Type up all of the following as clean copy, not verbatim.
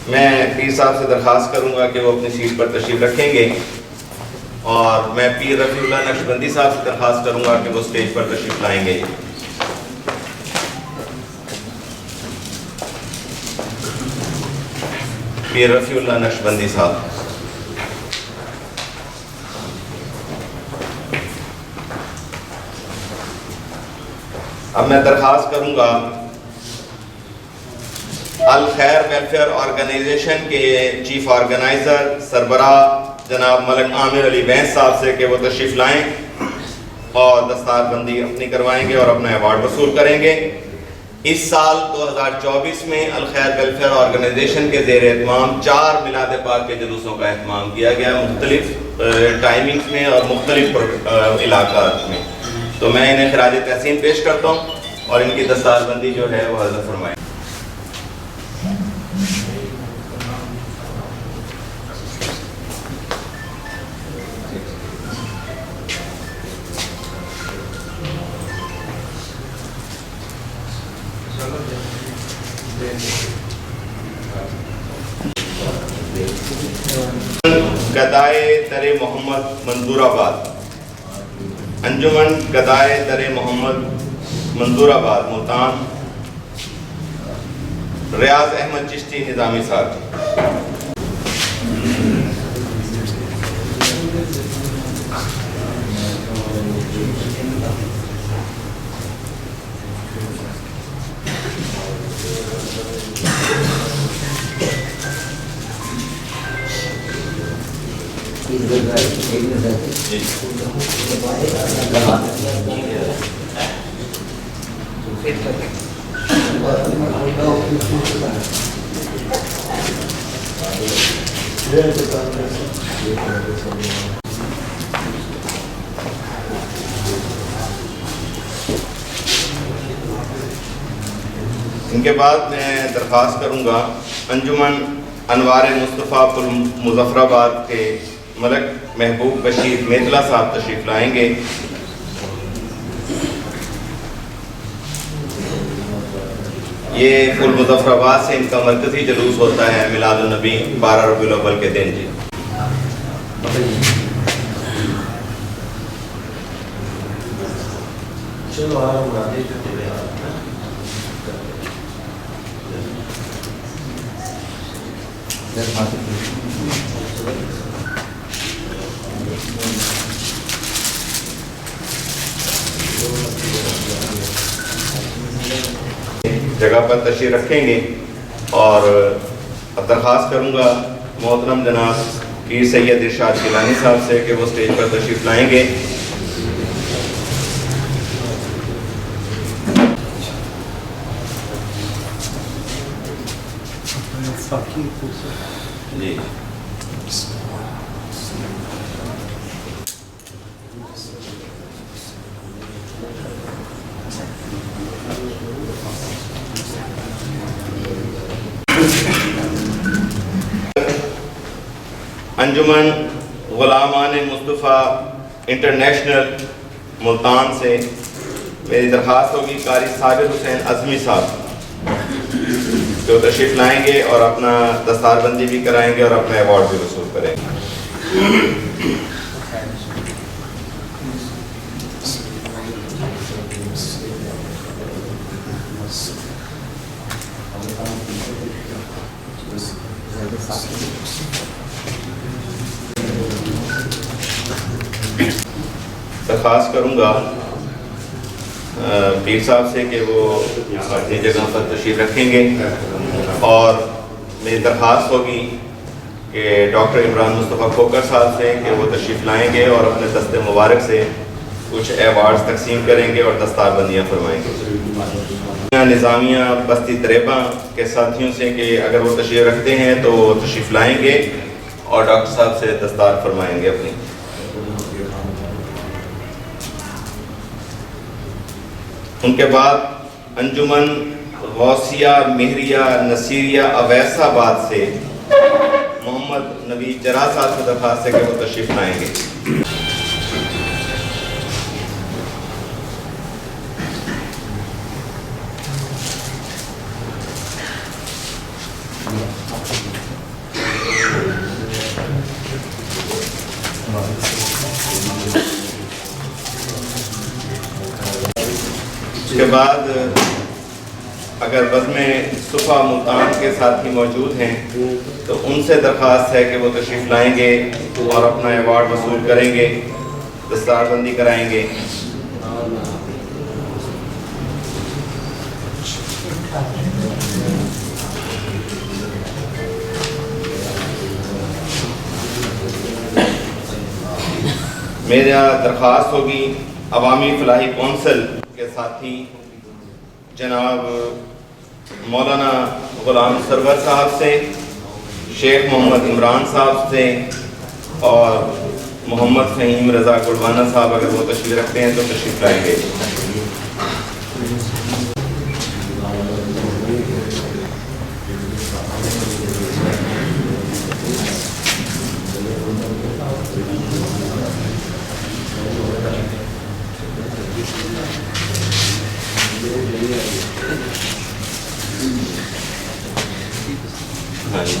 मैं पीर साहब से दरख्वास्त करूंगा कि वो अपनी सीट पर तशरीफ रखेंगे और मैं पीर रफ़ीउल्लाह नक्शबंदी साहब से दरख्वास्त करूंगा कि वो स्टेज पर तशरीफ लाएंगे। पीर रफ़ीउल्लाह नक्शबंदी साहब। अब मैं दरख्वास्त करूंगा अल खैर वेलफेयर ऑर्गेनाइजेशन के चीफ ऑर्गेनाइजर सरबराह जनाब मलिक आमिर अली बैंस साहब से कि वो तशरीफ लाएं और दस्तारबंदी अपनी करवाएंगे और अपना अवार्ड वसूल करेंगे। इस साल 2024 में अल खैर वेलफेयर ऑर्गेनाइजेशन के ज़ेर एहतमाम 4 मिलाद पाक के जुलूसों का एहतमाम किया गया, मुख्तलिफ टाइमिंग्स में और मुख्तलिफ इलाक़ात में। तो मैं इन्हें खिराज तहसीन पेश करता हूँ और इनकी दस्तारबंदी जो है वो हज़रत फरमाएं। गदाए दरे मोहम्मद मंजूराबाद, अंजुमन गदाए दरे मोहम्मद मंजूराबाद मुल्तान, रियाज अहमद चिश्ती निज़ामी साहब। इनके बाद मैं दरख्वास्त करूँगा अंजुमन अनवार मुस्तफ़ा पुल मुज़फ़्फ़राबाद के मलक महबूब बशीर मेतला साहब तशरीफ लाएंगे। ये पुल मुज़फ़्फ़राबाद से इनका मरकज़ी जुलूस होता है मिलादुन नबी 12 रबीउल अव्वल के दिन। जी जगह पर तशरीफ रखेंगे और अब दरख्वास्त करूँगा मोहतरम जनाब पीर सैयद इरशाद गिलानी साहब से कि वो स्टेज पर तशरीफ लाएंगे। जी अंजुमन गुलामान मुस्तफ़ा इंटरनेशनल मुल्तान से मेरी दरख्वास्त होगी कारी साबिर हुसैन अज़मी साहब जो तशरीफ लाएंगे और अपना दस्तारबंदी भी कराएंगे और अपना अवार्ड भी वसूल करेंगे। दरख्वास्त करूँगा पीर साहब से कि वो अपनी जगह पर तशरीफ रखेंगे और मेरी दरख्वास्त होगी कि डॉक्टर इमरान मुस्तफ़ा खोकर साहब से कि वो तशरीफ़ लाएंगे और अपने दस्ते मुबारक से कुछ अवार्ड्स तकसीम करेंगे और दस्तारबंदियाँ फरमाएंगे। निज़ामिया बस्ती तरेबा के साथियों से कि अगर वो तशरीफ़ रखते हैं तो तशरीफ़ लाएंगे और डॉक्टर साहब से दस्तार फरमाएंगे अपनी। उनके बाद अंजुमन गौसिया मेहरिया नसीरिया अवैसाबाद से मोहम्मद नबी जरा साहब से दरख्वास्त है कि वो तशरीफ़ लाएंगे। उसके बाद अगर बज़्म सुफ़ा मुल्तान के साथी मौजूद हैं तो उनसे दरख्वास्त है कि वो तशरीफ़ लाएंगे और अपना अवार्ड वसूल करेंगे, दस्तारबंदी कराएंगे। मेरा दरख्वास्त होगी अवामी फलाही कौंसिल के साथी जनाब मौलाना गुलाम सरवर साहब से, शेख मोहम्मद इमरान साहब से और मोहम्मद फ़हीम रज़ा गुलवाना साहब अगर वो तशरीफ़ रखते हैं तो तशरीफ़ लाएंगे। हाँ जी,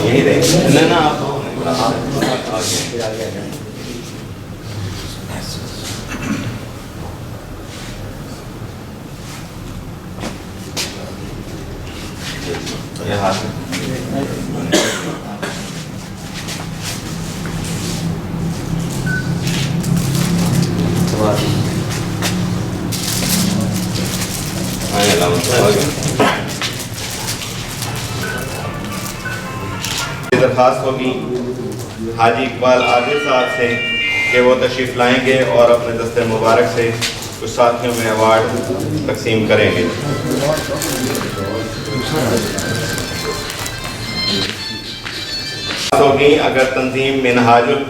यही रहे ना आप हाथ दरख्वास्त होगी हाजी इकबाल आदिल साहब से कि वो तशरीफ़ लाएंगे और अपने दस्ते मुबारक से कुछ साथियों में अवार्ड तकसीम करेंगे। होगी अगर तंजीम मिनहाजुल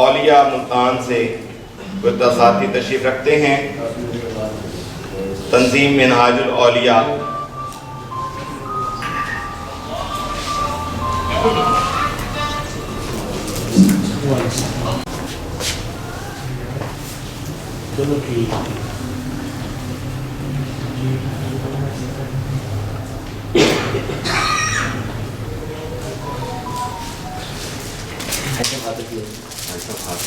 औलिया मुल्तान से कोई साथी तशरीफ़ रखते हैं, तंजीम मिनहाजुल औलिया दोनों की ऐसे बात की ऐसा बात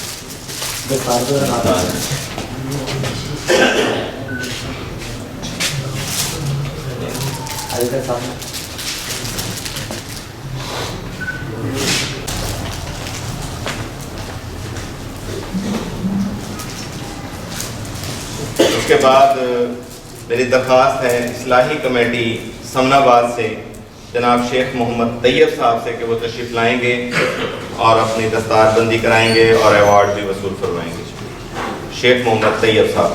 उसके बाद मेरी दरख्वास्त है इस्लाही कमेटी समनाबाद से जनाब शेख मोहम्मद तैयब साहब से कि वो तशरीफ़ लाएंगे और अपनी दस्तारबंदी कराएंगे और अवार्ड भी वसूल करवाएंगे। शेख मोहम्मद तैयब साहब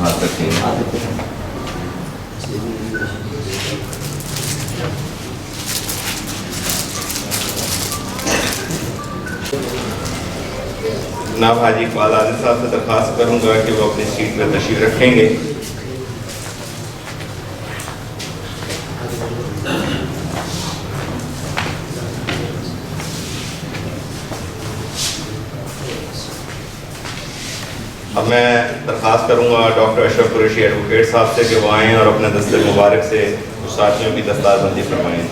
हाथ रखेंगे। जनाब हाजी इकबाल आदिल साहब से दरख्वास्त करूंगा कि वो अपनी सीट पर तशरीफ़ रखेंगे। अब मैं दरख्वास्त करूंगा डॉक्टर अशरफ कुरैशी एडवोकेट साहब से कि वो आएँ और अपने दस्ते मुबारक से साथियों की दस्तारबंदी फरमाएँ।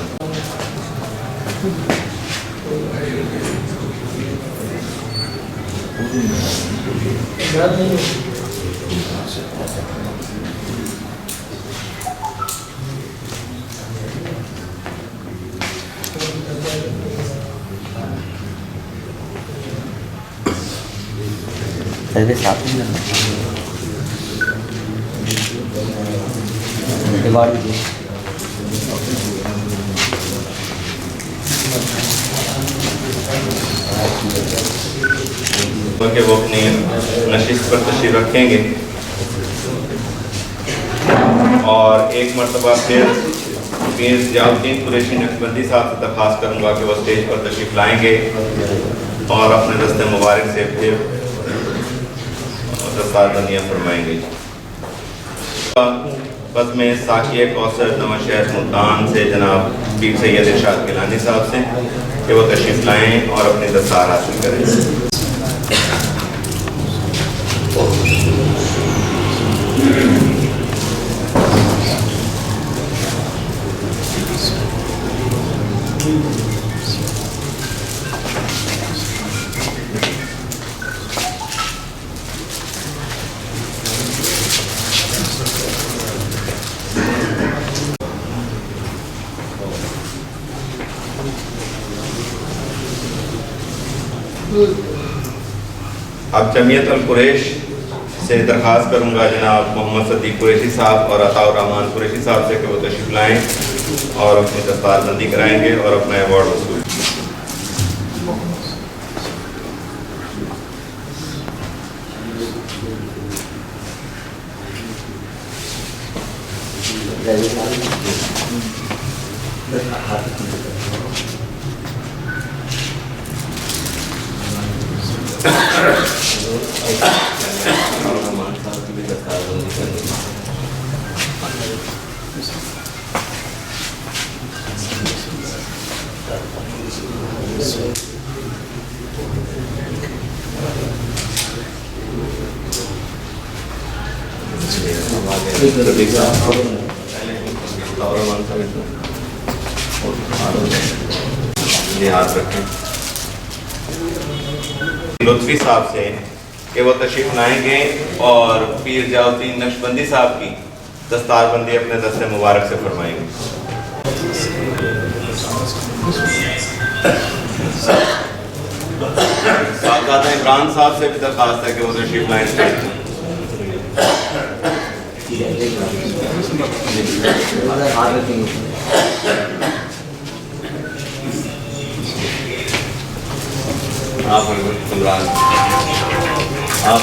पहले साथ में दिवाली कि वो अपनी नशिस्त पर तशरीफ रखेंगे और एक मरतबा फिर पीर ज़ियाउद्दीन कुरैशी नक्शबंदी साहब से दरख्वास्त करूँगा कि वो स्टेज पर तशरीफ लाएंगे और अपने दस्ते मुबारक से फिर दस्तारबंदियाँ फरमाएंगे। बस में साकिया कौसर नवाशहर मुल्तान से जनाब पीर सैयद इरशाद गिलानी साहब से कि वो तशरीफ लाएँ और अपनी दस्तार हासिल करें। अब जमीयत अल कुरैश से दरख्वास्त करूँगा जनाब मोहम्मद सदीक कुरैशी साहब और अताउर रहमान कुरैशी साहब से कि वो तशरीफ लाएँ और अपनी दस्तारबंदी कराएंगे और अपना अवार्ड वसूल। लुत्फी साहब से कि वो तशरीफ लाएंगे और पीर ज़ियाउद्दीन नक्शबंदी साहब की दस्तारबंदी अपने दस्ते मुबारक से फरमाएंगे। सादात इमरान साहब से भी दरख्वास्त है कि वो तशरीफ लाएंगे। आप इमरान आप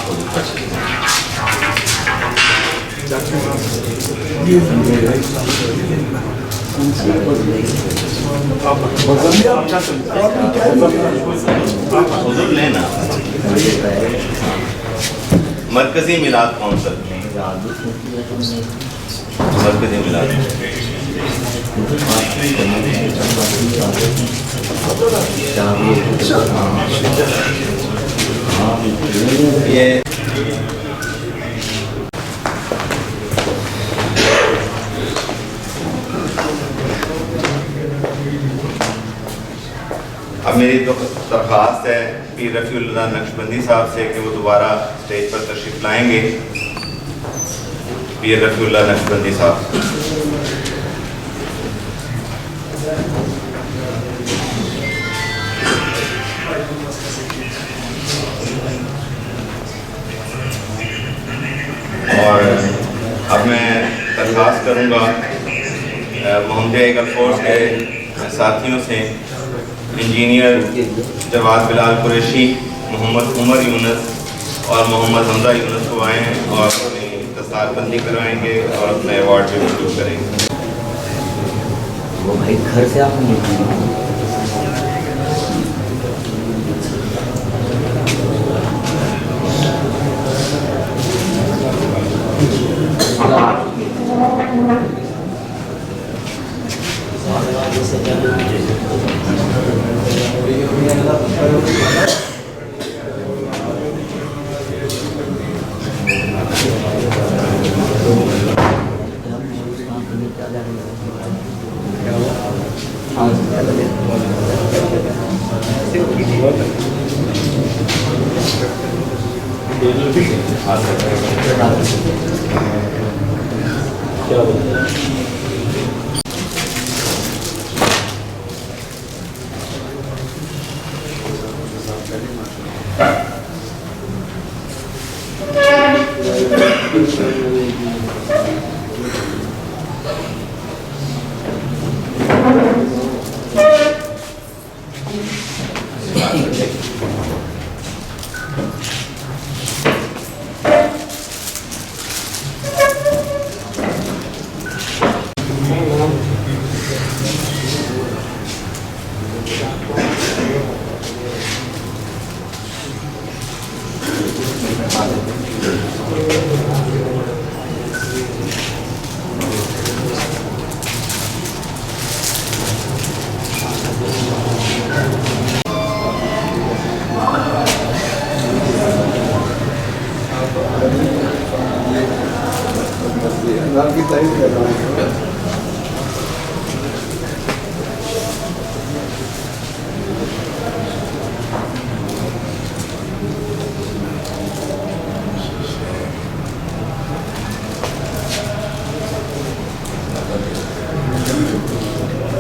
लेना मरकजी मिलाद कौंसल मरकजी मिलाद ये अब मेरी तो दरख्वास्त है पीर रफ़ीउल्लाह नक्शबंदी साहब से कि वो दोबारा स्टेज पर तशरीफ लाएंगे। पीर रफ़ीउल्लाह नक्शबंदी साहब। और अब मैं दरख्वास्त करूँगा मोहम्मद एगल फोर्स के साथियों से इंजीनियर जवाद बिलाल कुरैशी, मोहम्मद उमर यूनुस और मोहम्मद हमजा यूनुस को आएँ और अपनी दस्तारबंदी करवाएंगे और अपने अवार्ड भी वसूल करेंगे। वो भाई घर से आप हाँ क्या बोलते हैं?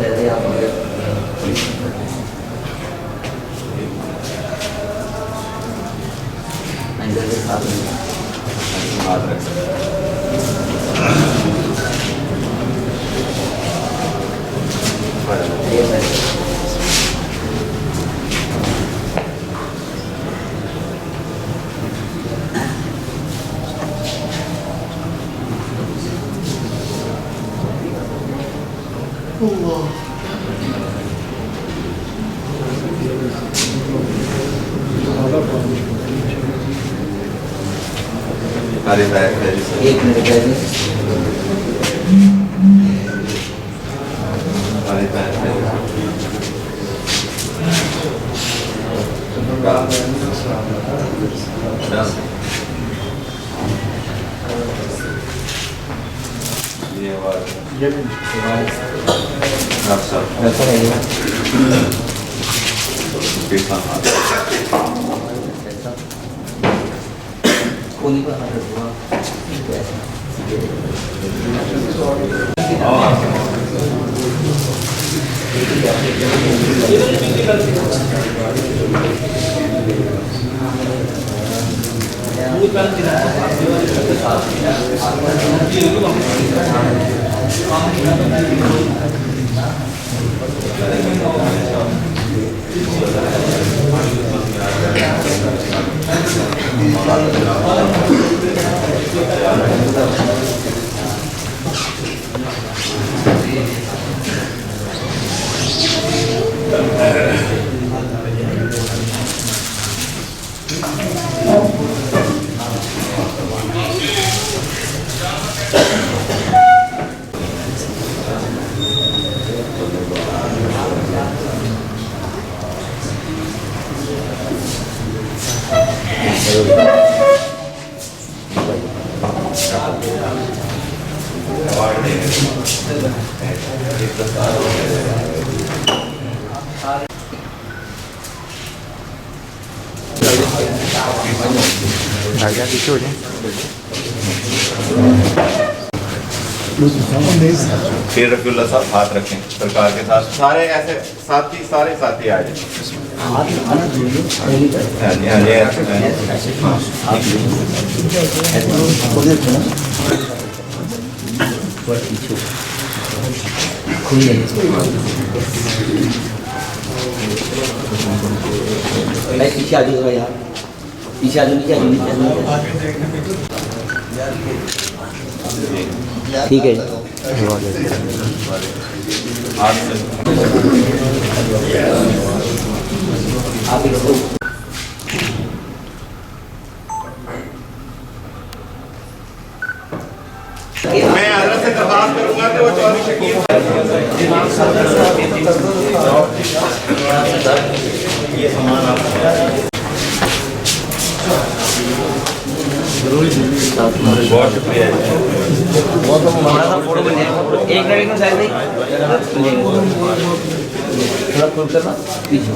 जैसे आप अंदर के साथ में हाथ रख सकते ये है एक मिनट कोनी पर हाथ रखूँगा फिर रफीउल्लाह साहब हाथ रखें सरकार के साथ, सारे ऐसे साथी सारे साथी आ जाए। हाथ लगाना चाहिए पहली तरफ हाँ जी, हाँ जी, हाँ जी। ऐसे आप खोले थे ना थोड़ा पीछे खुल मैं पीछे आ जाऊँगा यार, पीछे आ जाऊँ, नीचे आ जाऊँ, नीचे आ जाऊँ। ठीक है आप मैं हजरत से दरख्वास्त करूंगा कि वो चौधरी शकील ये सामान आप बहुत शुक्रिया। हमारा सा फोटो बन जाएगा, एक मिनट में साइड नहीं थोड़ा खोल करना पीछे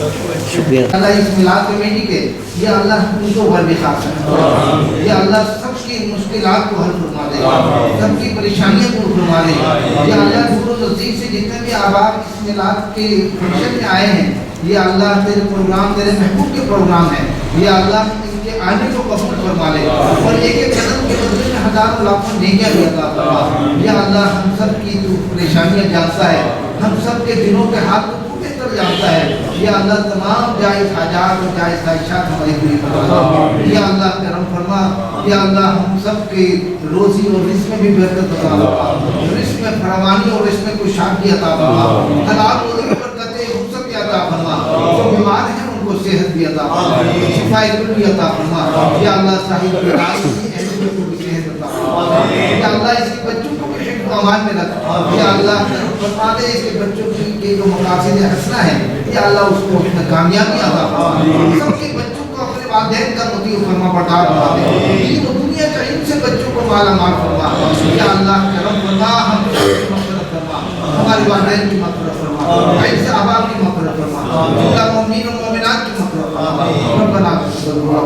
शुक्रिया। अल्लाह इस मिलाद कमेटी के या अल्लाह उनको ऊपर भी खास है, या अल्लाह सबकी मुश्किलात को हल फरमा दे, सबकी परेशानियों को फरमा दे। या अल्लाह दूर नज़दीक से जितने भी आबाद इस मिलाद के फंक्शन में आए हैं, ये अल्लाह तेरे प्रोग्राम, तेरे महबूब के प्रोग्राम है, ये अल्लाह इनके आने को कबूल फरमा ले और एक एक कदम के बदले में हज़ारों लाखों नेकियां भी अता फरमा। या अल्लाह हम सब की तू परेशानियां जानता है, हम सब के दिलों के हाथ को तू बेहतर जानता है। या अल्लाह तमाम जायज़ हाजात और जायज़ ख्वाहिशात हमारी पूरी फरमा। या अल्लाह करम फरमा। या अल्लाह हम सब के रोज़ी और रिज़्क़ में भी बरकत अता फरमा, रिज़्क़ में फरावानी और रिज़्क़ में कुशादगी अता फरमा, हलाल रोज़ी में बरकतें रुज़्क़ अता फरमा। जो बीमार हैं उनको सेहत भी अता फरमा, शिफाए कुल भी अता फरमा। या अल्लाह साहिब की राज की अहलियत को भी सेहत अता फरमा। या अल्लाह इसके बच्चों को भी हिफ्ज़ व अमान में रख। या अल्लाह करम फरमा दे इसके बच्चों के जो मकासद हसना है, या अल्लाह उसको उसमें कामयाबी अता फरमा। सबके बच्चों को अपने वालिदैन का मुती फरमा बरदार फरमा दे, दीन और दुनिया का इनसे बच्चों को माला माल फरमा। या अल्लाह करम फरमा, हम सबकी मग़फ़िरत फरमा, हमारे वालिदैन की मग़फ़िरत फरमा, ऐसे अहबाब की मग़फ़िरत फरमा, जुमला मोमिनीन और मोमिनात की मग़फ़िरत फरमा। रब्बना तक़ब्बल दुआ।